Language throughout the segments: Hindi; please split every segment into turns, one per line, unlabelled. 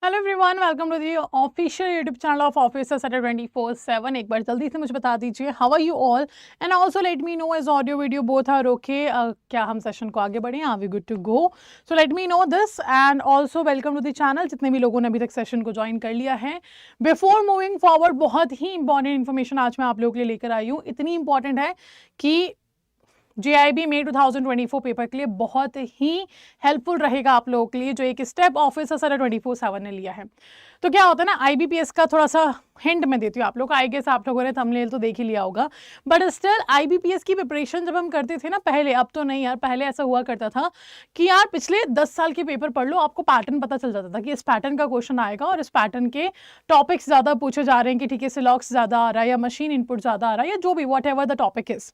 Hello everyone, welcome to the official YouTube channel of officer Saturday 24/7। एक बार जल्दी से मुझे बता दीजिए how are you all and also let me know as audio video both are okay. क्या हम सेशन को आगे बढ़ें? Are we good to go? So let me know this and also welcome to the channel, जितने भी लोगों ने अभी तक सेशन को ज्वाइन कर लिया है। बिफोर मूविंग फॉरवर्ड, बहुत ही इंपॉर्टेंट इन्फॉर्मेशन आज मैं आप लोगों के लिए लेकर आई हूँ। इतनी इंपॉर्टेंट है कि JIB में 2024 पेपर के लिए बहुत ही हेल्पफुल रहेगा आप लोगों के लिए, जो एक स्टेप ऑफिसर सर 24/7 ने लिया है। तो क्या होता है ना, IBPS का थोड़ा सा हिंट मैं देती हूँ आप लोग। आई गेस आप लोगों ने थंबनेल तो देख ही लिया होगा, बट स्टिल IBPS की प्रिपरेशन जब हम करते थे ना पहले, अब तो नहीं यार, पहले ऐसा हुआ करता था कि यार पिछले 10 साल के पेपर पढ़ लो, आपको पैटर्न पता चल जाता था कि इस पैटर्न का क्वेश्चन आएगा और इस पैटर्न के टॉपिक्स ज़्यादा पूछे जा रहे हैं कि ठीक है सिलॉक्स ज़्यादा आ रहा है या मशीन इनपुट ज़्यादा आ रहा है या जो भी what ever the topic is.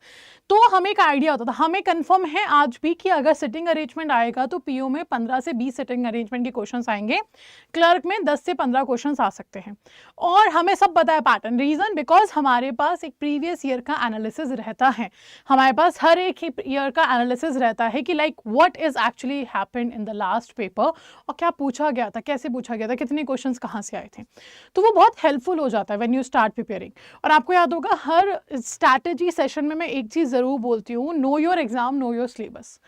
तो हमें एक आइडिया होता था। हमें कंफर्म है आज भी कि अगर सिटिंग अरेंजमेंट आएगा तो PO में 15 से 20 सिटिंग अरेंजमेंट के क्वेश्चंस आएंगे, क्लर्क में 10 से 15 क्वेश्चंस आ सकते हैं। और हमें सब पता है पैटर्न, रीजन बिकॉज हमारे पास एक प्रीवियस ईयर का एनालिसिस रहता है। हमारे पास हर एक ईयर का एनालिसिस रहता है कि like what is actually happened in the last paper, और क्या पूछा गया था, कैसे पूछा गया था, कितने क्वेश्चंस कहाँ से आए थे। तो वो बहुत हेल्पफुल हो जाता है व्हेन यू स्टार्ट प्रिपेयरिंग। और आपको याद होगा हर स्ट्रैटेजी सेशन में मैं एक चीज़ ज़रूर बोलती हूँ, know your exam know your syllabus.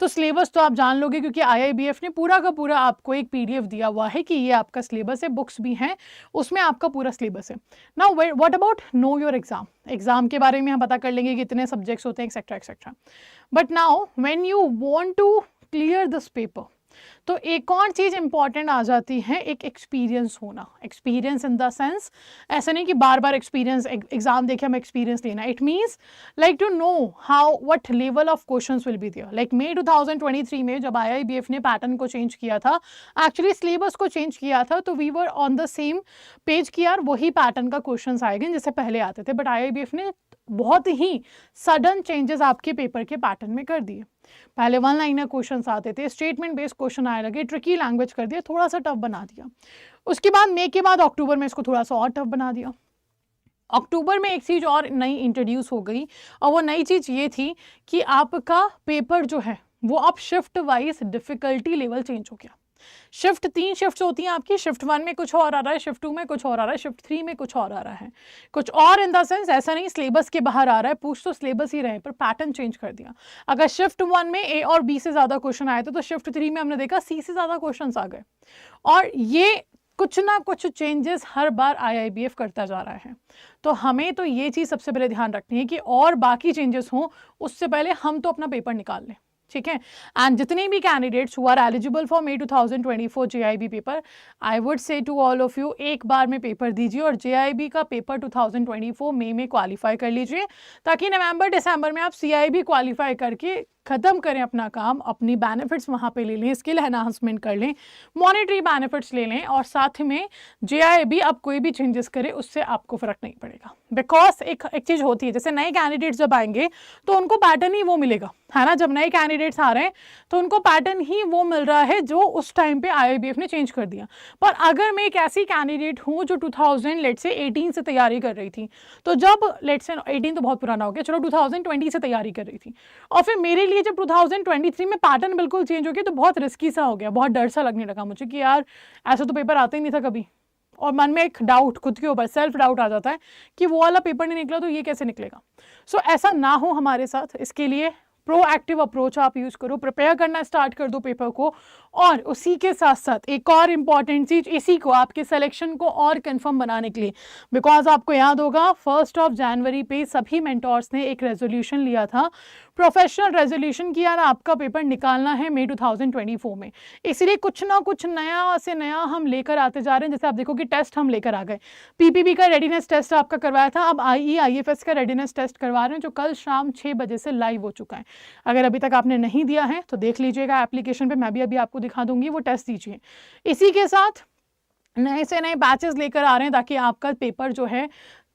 तो सिलेबस तो आप जान लोगे क्योंकि IIBF ने पूरा का पूरा आपको एक PDF दिया हुआ है कि ये आपका सिलेबस है, बुक्स भी हैं उसमें आपका पूरा सिलेबस है। Now what about know your exam? Exam के बारे में हम पता कर लेंगे कि कितने सब्जेक्ट्स होते हैं etcetera etcetera, but now when you want to clear this paper, तो एक और चीज़ इंपॉर्टेंट आ जाती है, एक एक्सपीरियंस होना। एक्सपीरियंस इन द सेंस, ऐसा नहीं कि बार बार एक्सपीरियंस एग्जाम देखे हमें एक्सपीरियंस लेना। It means like to know how what level of questions will be there. Like मई 2023 में जब IIBF ने पैटर्न को चेंज किया था, एक्चुअली सिलेबस को चेंज किया था, तो we were on the same page कि यार वही पैटर्न का क्वेश्चंस आएंगे जैसे पहले आते थे, बट IIBF ने बहुत ही सडन चेंजेस आपके पेपर के पैटर्न में कर दिए। पहले 1 लाइनर क्वेश्चन आते थे, स्टेटमेंट बेस्ड क्वेश्चन आए लगे, ट्रिकी लैंग्वेज कर दिया, थोड़ा सा टफ बना दिया। उसके बाद मई के बाद अक्टूबर में इसको थोड़ा सा और टफ बना दिया। अक्टूबर में एक चीज़ और नई इंट्रोड्यूस हो गई, और वो नई चीज़ ये थी कि आपका पेपर जो है वो अब shift wise difficulty level change हो गया। शिफ्ट 3 शिफ्ट होती हैं आपकी, शिफ्ट 1 में कुछ और आ रहा है, शिफ्ट 2 में कुछ और आ रहा है, शिफ्ट 3 में कुछ और आ रहा है। कुछ और इन द सेंस ऐसा नहीं सिलेबस के बाहर आ रहा है, पूछ तो सिलेबस ही रहे पर पैटर्न चेंज कर दिया। अगर शिफ्ट 1 में A और B से ज़्यादा क्वेश्चन आए थे तो शिफ्ट 3 में हमने देखा C से ज़्यादा क्वेश्चन आ गए। और ये कुछ ना कुछ चेंजेस हर बार IIBF करता जा रहा है। तो हमें तो ये चीज़ सबसे पहले ध्यान रखनी है कि और बाकी चेंजेस हों उससे पहले हम तो अपना पेपर निकाल लें, ठीक है। एंड जितने भी candidates who are eligible for May 2024 JIB paper, I would say to all of you, एक बार में पेपर दीजिए और JIB का पेपर 2024 मई में क्वालिफाई कर लीजिए, ताकि नवंबर दिसंबर में आप CIB क्वालिफाई करके ख़त्म करें अपना काम, अपनी बेनिफिट्स वहाँ पे ले लें, स्किल एनहांसमेंट कर लें, मॉनेटरी बेनिफिट्स ले लें, और साथ में JIB अब कोई भी चेंजेस करे उससे आपको फ़र्क नहीं पड़ेगा। बिकॉज एक चीज़ होती है, जैसे नए कैंडिडेट्स जब आएंगे तो उनको पैटर्न ही वो मिलेगा, है ना। जब नए कैंडिडेट्स आ रहे हैं तो उनको पैटर्न ही वो मिल रहा है जो उस टाइम पे IIBF ने चेंज कर दिया। पर अगर मैं एक ऐसी कैंडिडेट हूँ जो 2018 से तैयारी कर रही थी, तो जब लेट्स से 18 तो बहुत पुराना हो गया, चलो 2020 से तैयारी कर रही थी, और फिर मेरे लिए जब 2023 में पैटर्न बिल्कुल चेंज हो गया तो बहुत रिस्की सा हो गया, बहुत डर सा लगने लगा मुझे कि यार ऐसा तो पेपर आता ही नहीं था कभी। और मन में एक डाउट, खुद के ऊपर सेल्फ डाउट आ जाता है कि वो वाला पेपर नहीं निकला तो ये कैसे निकलेगा। सो ऐसा ना हो हमारे साथ, इसके लिए प्रोएक्टिव अप्रोच आप यूज़ करो, प्रिपेयर करना स्टार्ट कर दो पेपर को। और उसी के साथ साथ एक और इम्पॉर्टेंट चीज़, इसी को आपके सिलेक्शन को और कंफर्म बनाने के लिए, बिकॉज आपको याद होगा 1 जनवरी पे सभी मेंटोर्स ने एक रेजोल्यूशन लिया था, प्रोफेशनल रेजोल्यूशन किया ना, आपका पेपर निकालना है मई 2024 में। इसलिए कुछ ना कुछ नया से नया हम लेकर आते जा रहे हैं। जैसे आप देखो कि टेस्ट हम लेकर आ गए, PPB का रेडीनेस टेस्ट आपका करवाया था, अब IEIFS का रेडीनेस टेस्ट करवा रहे हैं, जो कल शाम 6 बजे से लाइव हो चुका है। अगर अभी तक आपने नहीं दिया है तो देख लीजिएगा एप्लीकेशन पे, मैं भी अभी आपको दिखा दूंगी, वो टेस्ट दीजिए। इसी के साथ नए से नए बैचेस लेकर आ रहे हैं ताकि आपका पेपर जो है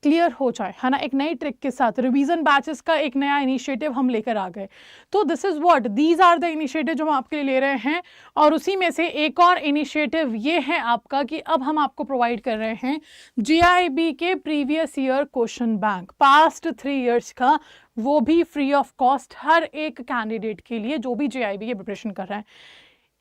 क्लियर हो जाए, है ना। एक नई ट्रिक के साथ रिवीजन बैचेस का एक नया इनिशिएटिव हम लेकर आ गए। तो this is what, these are the initiative जो हम आपके लिए ले रहे हैं। और उसी में से एक और इनिशिएटिव ये है आपका कि अब हम आपको प्रोवाइड कर रहे हैं JIB के previous year question bank, past 3 years का, वो भी फ्री ऑफ कॉस्ट हर एक कैंडिडेट के लिए जो भी JIB की प्रिपरेशन कर रहा है।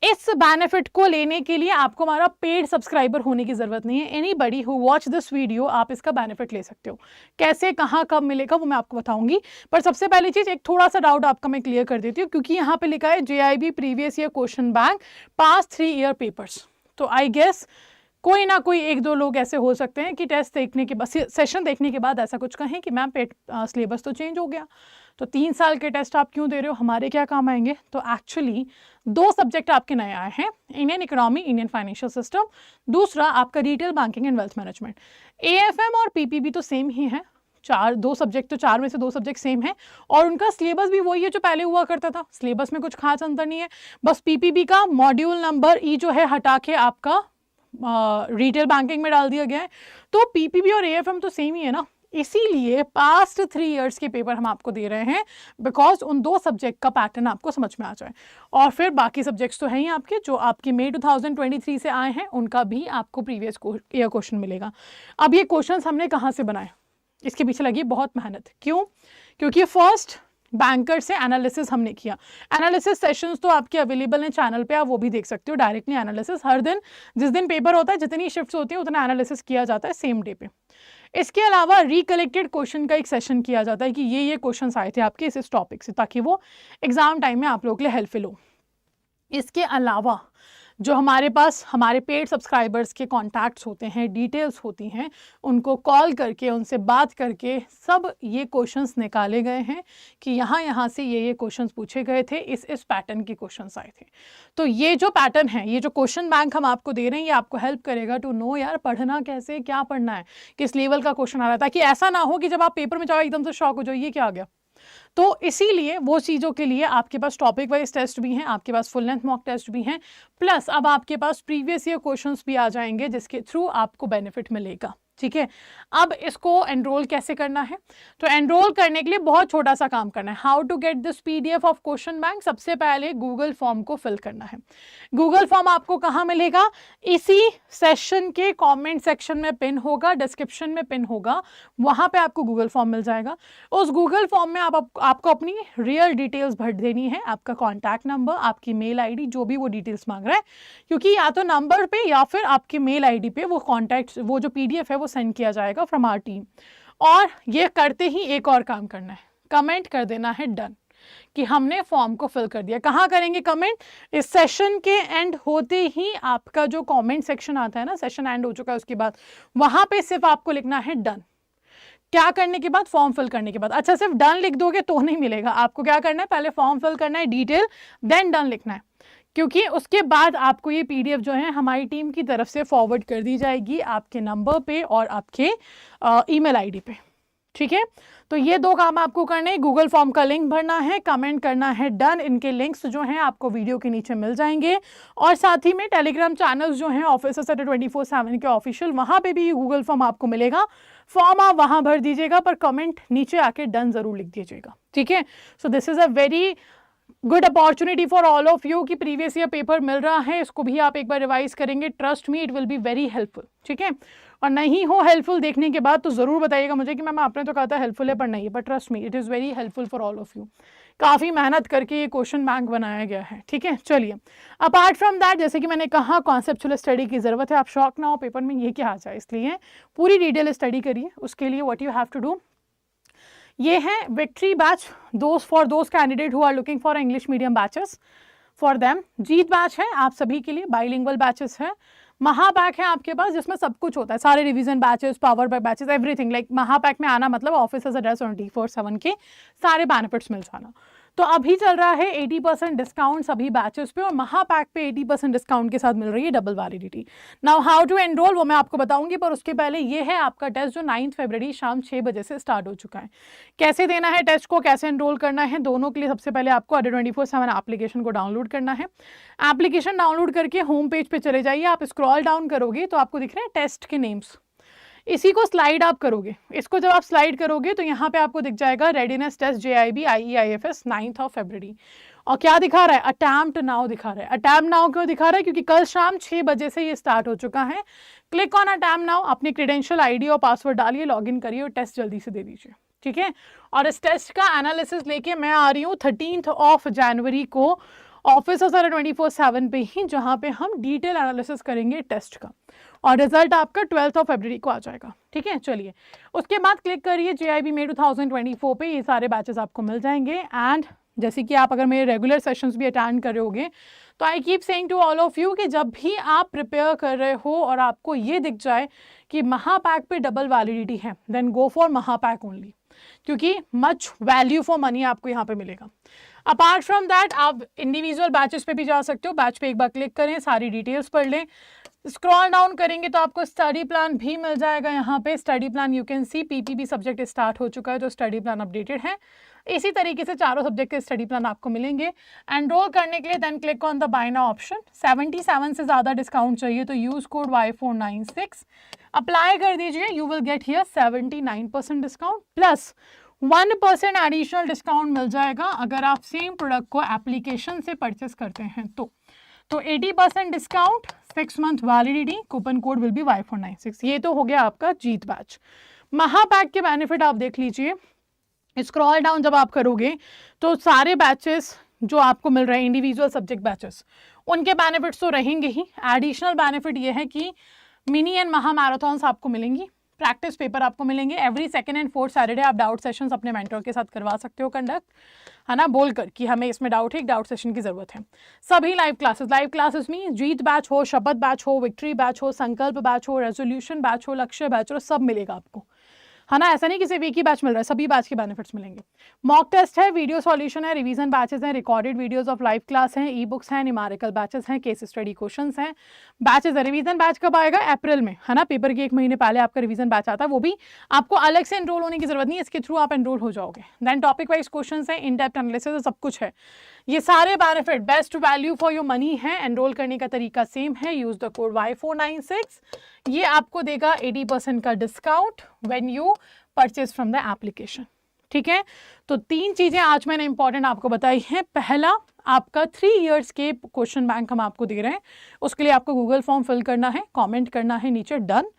इस बेनिफिट को लेने के लिए आपको हमारा पेड सब्सक्राइबर होने की जरूरत नहीं है। Anybody who watch this video आप इसका बेनिफिट ले सकते हो। कैसे, कहाँ, कब मिलेगा वो मैं आपको बताऊंगी। पर सबसे पहली चीज, एक थोड़ा सा डाउट आपका मैं क्लियर कर देती हूँ, क्योंकि यहाँ पे लिखा है JIB previous year question bank past 3 year papers. तो आई गेस कोई ना कोई एक दो लोग ऐसे हो सकते हैं कि टेस्ट देखने के बाद, सेशन देखने के बाद ऐसा कुछ कहें कि मैम सिलेबस तो चेंज हो गया, तो 3 साल के टेस्ट आप क्यों दे रहे हो, हमारे क्या काम आएंगे। तो एक्चुअली 2 सब्जेक्ट आपके नए आए हैं, Indian economy, Indian financial system, दूसरा आपका retail banking and wealth management. AFM और PPB तो सेम ही है, 2 सब्जेक्ट, तो 4 में से 2 सब्जेक्ट सेम है, और उनका सिलेबस भी वही है जो पहले हुआ करता था। सिलेबस में कुछ खास अंतर नहीं है, बस PPB का मॉड्यूल नंबर E जो है हटा के आपका रिटेल बैंकिंग में डाल दिया गया है। तो PPB और AFM तो सेम ही है ना, इसीलिए पास्ट 3 इयर्स के पेपर हम आपको दे रहे हैं, बिकॉज उन 2 सब्जेक्ट का पैटर्न आपको समझ में आ जाए। और फिर बाकी सब्जेक्ट्स तो हैं ही आपके, जो आपके मई 2023 से आए हैं उनका भी आपको प्रीवियस ईयर क्वेश्चन मिलेगा। अब ये क्वेश्चन हमने कहाँ से बनाए, इसके पीछे लगी बहुत मेहनत। क्यों? क्योंकि फर्स्ट बैंकर से एनालिसिस हमने किया। एनालिसिस सेशंस तो आपके अवेलेबल हैं चैनल पे, आप वो भी देख सकते हो। डायरेक्टली एनालिसिस हर दिन, जिस दिन पेपर होता है, जितनी शिफ्ट्स होती है उतना एनालिसिस किया जाता है सेम डे पे। इसके अलावा रिकलेक्टेड क्वेश्चन का एक सेशन किया जाता है कि ये क्वेश्चंस आए थे आपके इस टॉपिक से, ताकि वो एग्जाम टाइम में आप लोगों के लिए हेल्पफुल हो। इसके अलावा जो हमारे पास हमारे पेड सब्सक्राइबर्स के कॉन्टैक्ट्स होते हैं, डिटेल्स होती हैं, उनको कॉल करके, उनसे बात करके सब ये क्वेश्चंस निकाले गए हैं कि यहाँ से ये क्वेश्चंस पूछे गए थे, इस पैटर्न के क्वेश्चंस आए थे। तो ये जो पैटर्न है, ये जो क्वेश्चन बैंक हम आपको दे रहे हैं, ये आपको हेल्प करेगा टू नो यार पढ़ना कैसे, क्या पढ़ना है, किस लेवल का क्वेश्चन आ रहा है, ताकि ऐसा ना हो कि जब आप पेपर में जाओ एकदम से शॉक हो जाओ, ये क्या आ गया। तो इसीलिए वो चीज़ों के लिए आपके पास टॉपिक वाइज टेस्ट भी हैं, आपके पास फुल लेंथ मॉक टेस्ट भी हैं, प्लस अब आपके पास प्रीवियस ईयर क्वेश्चंस भी आ जाएंगे जिसके थ्रू आपको बेनिफिट मिलेगा। ठीक है, अब इसको एनरोल कैसे करना है? तो एनरोल करने के लिए बहुत छोटा सा काम करना है। How to get this PDF of question bank? सबसे पहले गूगल फॉर्म को फिल करना है। गूगल फॉर्म आपको कहाँ मिलेगा? इसी सेशन के कमेंट सेक्शन में पिन होगा, डिस्क्रिप्शन में पिन होगा, वहां पे आपको गूगल फॉर्म मिल जाएगा। उस गूगल फॉर्म में आपको अपनी रियल डिटेल्स भर देनी है, आपका कॉन्टैक्ट नंबर, आपकी मेल ID, जो भी वो डिटेल्स मांग रहा है, क्योंकि या तो नंबर पे या फिर आपके मेल ID पे वो कॉन्टैक्ट, वो जो PDF है वो सेंड किया जाएगा फ्रॉम आवर टीम। और ये करते ही एक और काम करना है, कमेंट कर देना है डन, कि हमने फॉर्म को फिल कर दिया। कहाँ करेंगे कमेंट? इस सेशन के एंड होते ही आपका जो कमेंट सेक्शन आता है ना, सेशन एंड हो चुका है उसके बाद, वहां पे सिर्फ आपको लिखना है डन। क्या करने के बाद? फॉर्म फिल करने के बाद। अच्छा, सिर्फ डन लिख दोगे तो नहीं मिलेगा, आपको क्या करना है, पहले फॉर्म फिल करना है, डिटेल, देन डन लिखना है, क्योंकि उसके बाद आपको ये PDF जो है हमारी टीम की तरफ से फॉरवर्ड कर दी जाएगी आपके नंबर पे और आपके ईमेल ID पे। ठीक है, तो ये 2 काम आपको करने, गूगल फॉर्म का लिंक भरना है, कमेंट करना है डन। इनके लिंक्स जो हैं आपको वीडियो के नीचे मिल जाएंगे, और साथ ही में टेलीग्राम चैनल्स जो हैं ऑफिसर्स एट 24/7 के ऑफिशियल, वहाँ पे भी गूगल फॉर्म आपको मिलेगा। फॉर्म आप वहाँ भर दीजिएगा, पर कमेंट नीचे आके डन जरूर लिख दीजिएगा। ठीक है, so this is a very good opportunity for all of you कि प्रीवियस ईयर पेपर मिल रहा है, इसको भी आप एक बार रिवाइज करेंगे, trust me it will be very helpful. ठीक है, और नहीं हो हेल्पफुल देखने के बाद तो ज़रूर बताइएगा मुझे कि मैम आपने तो कहा था हेल्पफुल है, पर नहीं है, पर trust me it is very helpful for all of you. काफ़ी मेहनत करके ये क्वेश्चन बैंक बनाया गया है। ठीक है, चलिए, अपार्ट फ्रॉम दैट, जैसे कि मैंने कहा कॉन्सेप्चुअल स्टडी की ज़रूरत है, आप शॉक ना हो पेपर में ये क्या आ जाए, इसलिए पूरी डिटेल स्टडी करिए। उसके लिए what you have to do, ये है victory batch, for those candidate who are looking for English medium batches, for them. Jeet batch है आप सभी के लिए, बाइलिंगुअल बैचेस है। महापैक है आपके पास, जिसमें सब कुछ होता है, सारे revision batches, power by batches, everything. Like Mahapack में आना मतलब ऑफिसर्स एड्रेस 24/7 के सारे बेनिफिट्स मिल जाना। तो अभी चल रहा है 80% डिस्काउंट सभी बैचेस पे, और महापैक पे 80% डिस्काउंट के साथ मिल रही है double validity. Now how to enroll वो मैं आपको बताऊंगी, पर उसके पहले ये है आपका टेस्ट जो 9 फरवरी शाम 6 बजे से स्टार्ट हो चुका है। कैसे देना है टेस्ट को, कैसे एनरोल करना है, दोनों के लिए सबसे पहले आपको अड्डा 24/7 एप्लीकेशन को डाउनलोड करना है। एप्लीकेशन डाउनलोड करके होम पेज पे चले जाइए, आप स्क्रॉल डाउन करोगे तो आपको दिख रहे हैं टेस्ट के नेम्स, इसी को स्लाइड आप करोगे। इसको जब आप स्लाइड करोगे तो यहाँ पे आपको दिख जाएगा रेडीनेस टेस्ट JIB IE/IFS 9 फरवरी, और क्या दिखा रहा है, अटैम्प्ट नाउ दिखा रहा है। अटैम्प्ट नाउ क्यों दिखा रहा है? क्योंकि कल शाम 6 बजे से ये स्टार्ट हो चुका है। क्लिक ऑन अटैम्प्ट नाउ, अपनी क्रेडेंशियल ID और पासवर्ड डालिए, लॉगिन करिए और टेस्ट जल्दी से दे दीजिए। ठीक है, और इस टेस्ट का एनालिसिस लेके मैं आ रही हूँ 13 जनवरी को, ऑफिस सारा 24/7 पे ही, जहाँ पे हम डिटेल एनालिसिस करेंगे टेस्ट का, और रिजल्ट आपका 12 फरवरी को आ जाएगा। ठीक है, चलिए उसके बाद क्लिक करिए JIB May 2024 पे, ये सारे बैचेस आपको मिल जाएंगे। एंड जैसे कि आप अगर मेरे रेगुलर सेशंस भी अटेंड कर रहे होगे, तो I keep saying to all of you कि जब भी आप प्रिपेयर कर रहे हो और आपको ये दिख जाए कि महापैक पे डबल वैलिडिटी है, देन गो फॉर महापैक ओनली, क्योंकि मच वैल्यू फॉर मनी आपको यहाँ पे मिलेगा। अपार्ट फ्रॉम दैट आप इंडिविजुअल बैचेस पे भी जा सकते हो, बैच पे एक बार क्लिक करें, सारी डिटेल्स पढ़ लें, स्क्रॉल डाउन करेंगे तो आपको स्टडी प्लान भी मिल जाएगा। यहाँ पे study plan you can see, PPB subject start हो चुका है, तो स्टडी प्लान अपडेटेड है। इसी तरीके से चारों सब्जेक्ट के स्टडी प्लान आपको मिलेंगे। एनरोल करने के लिए then click on the buy now option. 77 से ज़्यादा डिस्काउंट चाहिए तो यूज़ कोड Y496 अप्लाई कर दीजिए, you will get here 79% discount plus 1% additional discount मिल जाएगा अगर आप सेम प्रोडक्ट को एप्लीकेशन से परचेस करते हैं तो 80% discount, 6 month validity, coupon code will be Y496। ये तो हो गया आपका जीत बैच। महापैक के बेनिफिट आप देख लीजिए, स्क्रॉल डाउन जब आप करोगे तो सारे बैचेस जो आपको मिल रहे हैं इंडिविजुअल सब्जेक्ट बैचेस, उनके बेनिफिट्स तो रहेंगे ही। एडिशनल बेनिफिट ये है कि मिनी एंड महा मैराथन्स आपको मिलेंगी, प्रैक्टिस पेपर आपको मिलेंगे। Every second and fourth Saturday आप डाउट सेशंस अपने मेंटर के साथ करवा सकते हो कंडक्ट, है ना, बोलकर कि हमें इसमें डाउट है, एक डाउट सेशन की जरूरत है। सभी लाइव क्लासेस में जीत बैच हो, शपथ बैच हो, विक्ट्री बैच हो, संकल्प बैच हो, रेजोल्यूशन बैच हो, लक्ष्य बैच हो, सब मिलेगा आपको, है ना। ऐसा नहीं कि सिर्फ एक ही बैच मिल रहा है, सभी बैच के बेनिफिट्स मिलेंगे। मॉक टेस्ट है, वीडियो सॉल्यूशन है, रिवीजन बैचेस हैं, recorded videos of live class हैं, ई बुक्स हैं, न्यूमेरिकल बैचेस हैं, केस स्टडी क्वेश्चंस हैं। बैचेस है, रिवीजन बैच कब आएगा? अप्रैल में, है ना, पेपर के 1 महीने पहले आपका रिवीजन बैच आता है, वो भी आपको अलग से एनरोल होने की जरूरत नहीं है, इसके थ्रू आप एनरोल हो जाओगे। देन टॉपिक वाइज क्वेश्चंस है, इन डेप्थ एनालिसिस, सब कुछ है। ये सारे benefit best value for your money है। एनरोल करने का तरीका सेम है, यूज द कोड Y496, ये आपको देगा 80% का discount when you purchase from the application. ठीक है, तो 3 चीजें आज मैंने इंपॉर्टेंट आपको बताई हैं। पहला, आपका 3 इयर्स के क्वेश्चन बैंक हम आपको दे रहे हैं, उसके लिए आपको गूगल फॉर्म फिल करना है, कमेंट करना है नीचे डन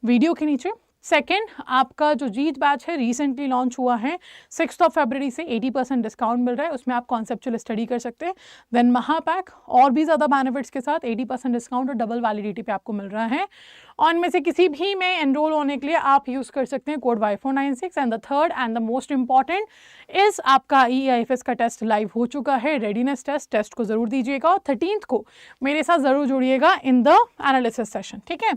वीडियो के नीचे। सेकेंड, आपका जो जीत बैच है रिसेंटली लॉन्च हुआ है, 6 फरवरी से 80% डिस्काउंट मिल रहा है, उसमें आप कॉन्सेप्चुअल स्टडी कर सकते हैं। देन महापैक और भी ज़्यादा बेनिफिट्स के साथ 80% डिस्काउंट और डबल वैलिडिटी पे आपको मिल रहा है। और इनमें से किसी भी में एनरोल होने के लिए आप यूज़ कर सकते हैं code Y496। And the third and the most important इस आपका EIFS का टेस्ट लाइव हो चुका है, रेडीनेस टेस्ट को ज़रूर दीजिएगा और 13th को मेरे साथ ज़रूर जुड़िएगा इन द एनालिसिस सेशन। ठीक है,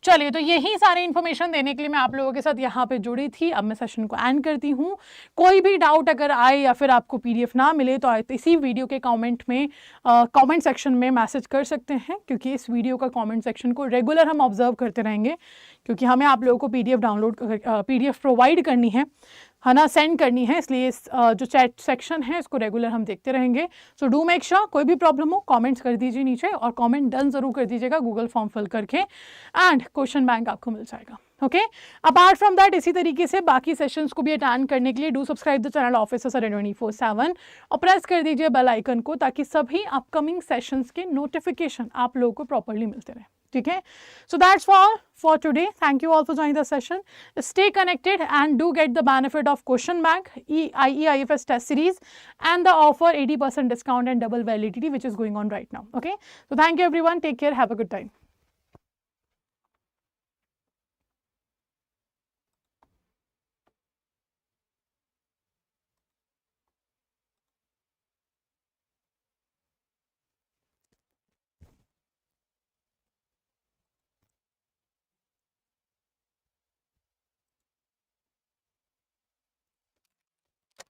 चलिए, तो यही सारी इन्फॉर्मेशन देने के लिए मैं आप लोगों के साथ यहाँ पे जुड़ी थी। अब मैं सेशन को एंड करती हूँ। कोई भी डाउट अगर आए या फिर आपको PDF ना मिले तो इसी वीडियो के कमेंट में कमेंट सेक्शन में मैसेज कर सकते हैं, क्योंकि इस वीडियो का कमेंट सेक्शन को रेगुलर हम ऑब्जर्व करते रहेंगे, क्योंकि हमें आप लोगों को PDF प्रोवाइड करनी है ना, सेंड करनी है, इसलिए इस जो चैट सेक्शन है इसको रेगुलर हम देखते रहेंगे। सो डू मेक श्योर, कोई भी प्रॉब्लम हो कमेंट्स कर दीजिए नीचे, और कमेंट डन जरूर कर दीजिएगा गूगल फॉर्म फिल करके, एंड क्वेश्चन बैंक आपको मिल जाएगा। ओके, अपार्ट फ्रॉम दैट इसी तरीके से बाकी सेशंस को भी अटेंड करने के लिए do subscribe the channel officer 24/7 और प्रेस कर दीजिए बेल आइकन को, ताकि सभी अपकमिंग सेशंस के नोटिफिकेशन आप लोगों को प्रॉपर्ली मिलते रहे। ठीक है, so that's all for today. Thank you all for joining the session. Stay connected and do get the benefit of question bank, IEIFS test series, and the offer 80% discount and double validity which is going on right now. Okay, so thank you everyone. Take care. Have a good time.